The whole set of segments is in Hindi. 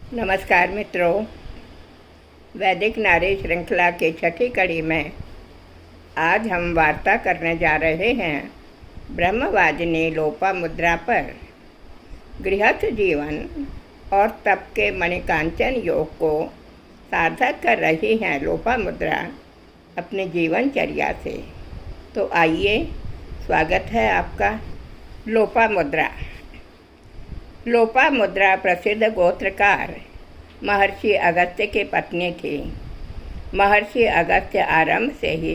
नमस्कार मित्रों, वैदिक नारी श्रृंखला की छठी कड़ी में आज हम वार्ता करने जा रहे हैं ब्रह्मवादिनी लोपामुद्रा पर। गृहस्थ जीवन और तप के मणिकांचन योग को सार्थक कर रही हैं लोपामुद्रा अपनी जीवनचर्या से। तो आइए, स्वागत है आपका। लोपामुद्रा लोपामुद्रा प्रसिद्ध गोत्रकार महर्षि अगस्त्य की पत्नी थी। महर्षि अगस्त्य आरंभ से ही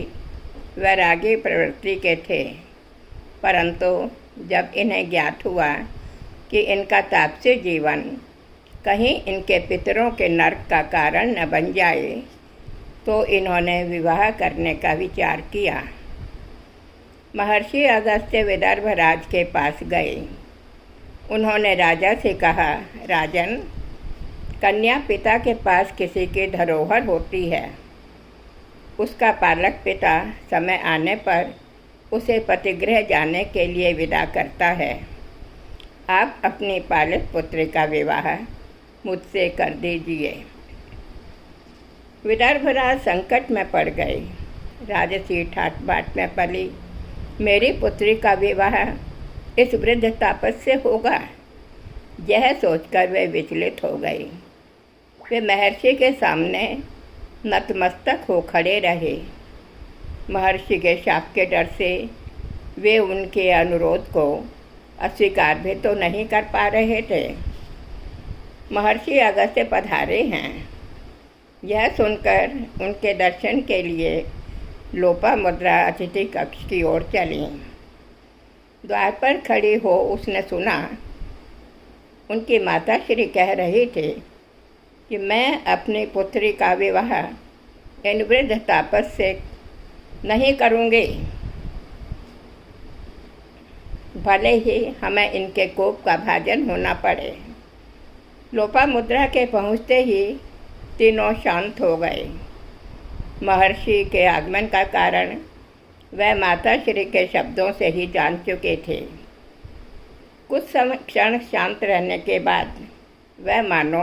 वैरागी प्रवृत्ति के थे, परंतु जब इन्हें ज्ञात हुआ कि इनका तापसी जीवन कहीं इनके पितरों के नरक का कारण न बन जाए, तो इन्होंने विवाह करने का विचार किया। महर्षि अगस्त्य विदर्भ राज के पास गए। उन्होंने राजा से कहा, राजन, कन्या पिता के पास किसी की धरोहर होती है। उसका पालक पिता समय आने पर उसे पतिगृह जाने के लिए विदा करता है। आप अपनी पालित पुत्री का विवाह मुझसे कर दीजिए। विदर्भराज संकट में पड़ गए। राजसी ठाट बाट में पली मेरी पुत्री का विवाह इस वृद्ध तापस से होगा, यह सोचकर वे विचलित हो गए। वे महर्षि के सामने नतमस्तक हो खड़े रहे। महर्षि के शाप के डर से वे उनके अनुरोध को अस्वीकार भी तो नहीं कर पा रहे थे। महर्षि अगस्त्य पधारे हैं, यह सुनकर उनके दर्शन के लिए लोपामुद्रा अतिथि कक्ष की ओर चली। द्वार पर खड़ी हो उसने सुना उनकी माता श्री कह रही थी कि मैं अपनी पुत्री का विवाह इन वृद्ध तापस से नहीं करूँगी, भले ही हमें इनके कोप का भाजन होना पड़े। लोपामुद्रा के पहुँचते ही तीनों शांत हो गए। महर्षि के आगमन का कारण वह माता श्री के शब्दों से ही जान चुके थे। कुछ समय क्षण शांत रहने के बाद वह मानो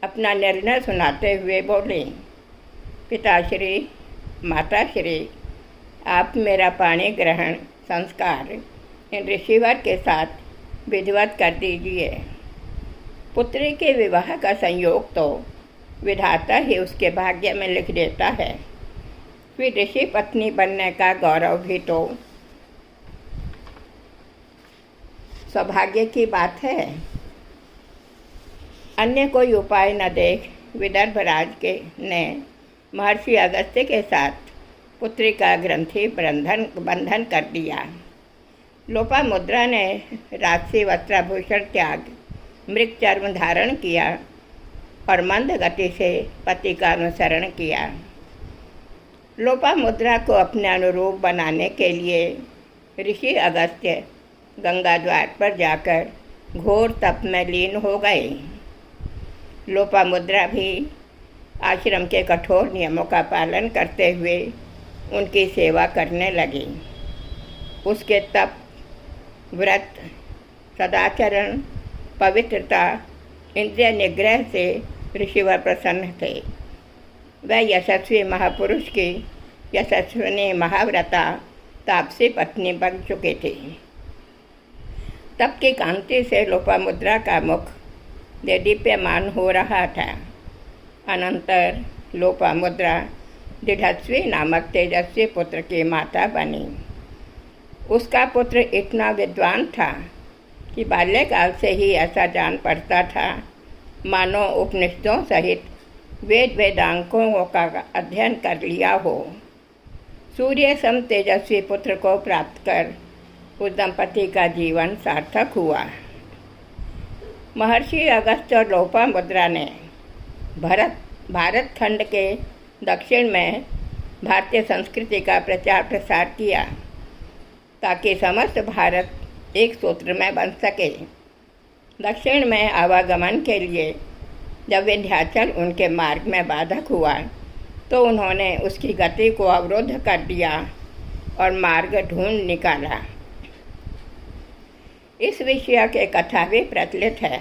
अपना निर्णय सुनाते हुए बोले, पिताश्री, माताश्री, आप मेरा पाणी ग्रहण संस्कार इन ऋषिवर के साथ विधिवत कर दीजिए। पुत्री के विवाह का संयोग तो विधाता ही उसके भाग्य में लिख देता है, फिर ऋषि पत्नी बनने का गौरव भी तो सौभाग्य की बात है। अन्य कोई उपाय न देख विदर्भराज के ने महर्षि अगस्त्य के साथ पुत्री का ग्रंथि बंधन कर दिया। लोपामुद्रा ने राजसी वस्त्राभूषण त्याग मृग चर्म धारण किया और मंद गति से पति का अनुसरण किया। लोपामुद्रा को अपने अनुरूप बनाने के लिए ऋषि अगस्त्य गंगा द्वार पर जाकर घोर तप में लीन हो गए। लोपामुद्रा भी आश्रम के कठोर नियमों का पालन करते हुए उनकी सेवा करने लगी। उसके तप, व्रत, सदाचरण, पवित्रता, इंद्रिय निग्रह से ऋषिवर प्रसन्न थे। वह यशस्वी महापुरुष की यशस्विनी महाव्रता तापसी पत्नी बन चुके थे। तप की कांति से लोपामुद्रा का मुख दीप्यमान हो रहा था। अनंतर लोपामुद्रा दृढ़स्वी नामक तेजस्वी पुत्र की माता बनी। उसका पुत्र इतना विद्वान था कि बाल्यकाल से ही ऐसा जान पड़ता था मानो उपनिषदों सहित वेदांगों का अध्ययन कर लिया हो। सूर्य सम तेजस्वी पुत्र को प्राप्त कर उस दंपति का जीवन सार्थक हुआ। महर्षि अगस्त्य और लोपामुद्रा ने भारत खंड के दक्षिण में भारतीय संस्कृति का प्रचार प्रसार किया, ताकि समस्त भारत एक सूत्र में बन सके। दक्षिण में आवागमन के लिए जब विंध्याचल उनके मार्ग में बाधक हुआ, तो उन्होंने उसकी गति को अवरुद्ध कर दिया और मार्ग ढूंढ निकाला। इस विषय के कथा भी प्रचलित है।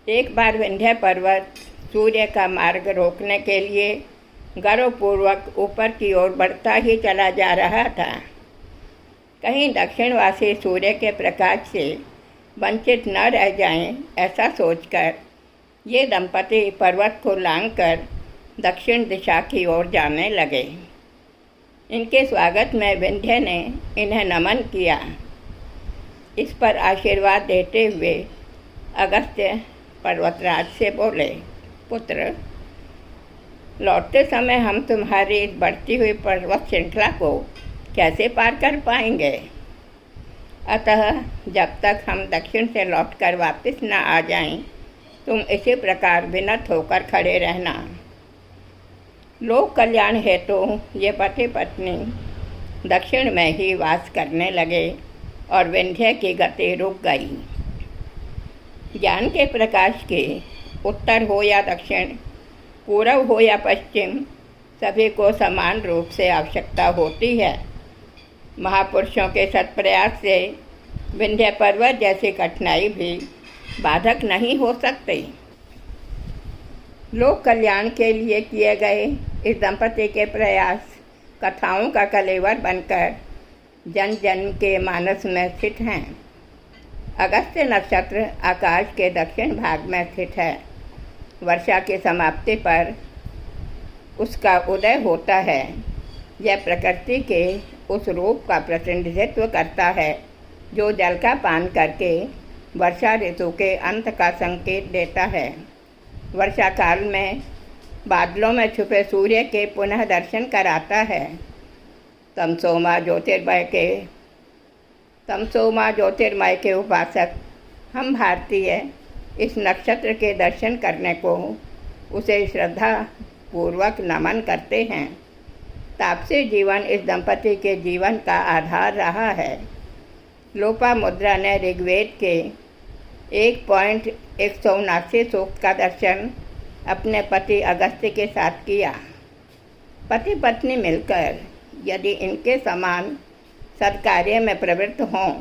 एक बार विंध्य पर्वत सूर्य का मार्ग रोकने के लिए गर्वपूर्वक ऊपर की ओर बढ़ता ही चला जा रहा था। कहीं दक्षिणवासी सूर्य के प्रकाश से वंचित न रह जाएं, ऐसा सोचकर ये दंपति पर्वत को लांघकर दक्षिण दिशा की ओर जाने लगे। इनके स्वागत में विंध्य ने इन्हें नमन किया। इस पर आशीर्वाद देते हुए अगस्त्य पर्वतराज से बोले, पुत्र, लौटते समय हम तुम्हारी इस बढ़ती हुई पर्वत श्रृंखला को कैसे पार कर पाएंगे? अतः जब तक हम दक्षिण से लौटकर वापस न आ जाएं, तुम इसी प्रकार विनत होकर खड़े रहना। लोक कल्याण हेतु ये पति पत्नी दक्षिण में ही वास करने लगे और विंध्य की गति रुक गई। ज्ञान के प्रकाश के उत्तर हो या दक्षिण, पूर्व हो या पश्चिम, सभी को समान रूप से आवश्यकता होती है। महापुरुषों के सत्प्रयास से विंध्य पर्वत जैसी कठिनाई भी बाधक नहीं हो सकती। लोक कल्याण के लिए किए गए इस दंपति के प्रयास कथाओं का कलेवर बनकर जन जन के मानस में स्थित हैं। अगस्त्य नक्षत्र आकाश के दक्षिण भाग में स्थित है। वर्षा की समाप्ति पर उसका उदय होता है। यह प्रकृति के उस रूप का प्रतिनिधित्व करता है जो जल का पान करके वर्षा ऋतु के अंत का संकेत देता है। वर्षा काल में बादलों में छुपे सूर्य के पुनः दर्शन कराता है। तमसोमा ज्योतिर्मय के उपासक हम भारतीय इस नक्षत्र के दर्शन करने को उसे श्रद्धा पूर्वक नमन करते हैं। तापसी जीवन इस दंपति के जीवन का आधार रहा है। लोपामुद्रा ने ऋग्वेद के 1.179 सूक्त का दर्शन अपने पति अगस्त्य के साथ किया। पति पत्नी मिलकर यदि इनके समान सत्कार्य में प्रवृत्त हों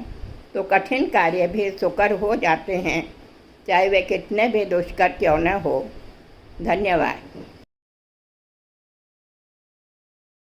तो कठिन कार्य भी सुकर हो जाते हैं, चाहे वे कितने भी दुष्कर क्यों न हो। धन्यवाद।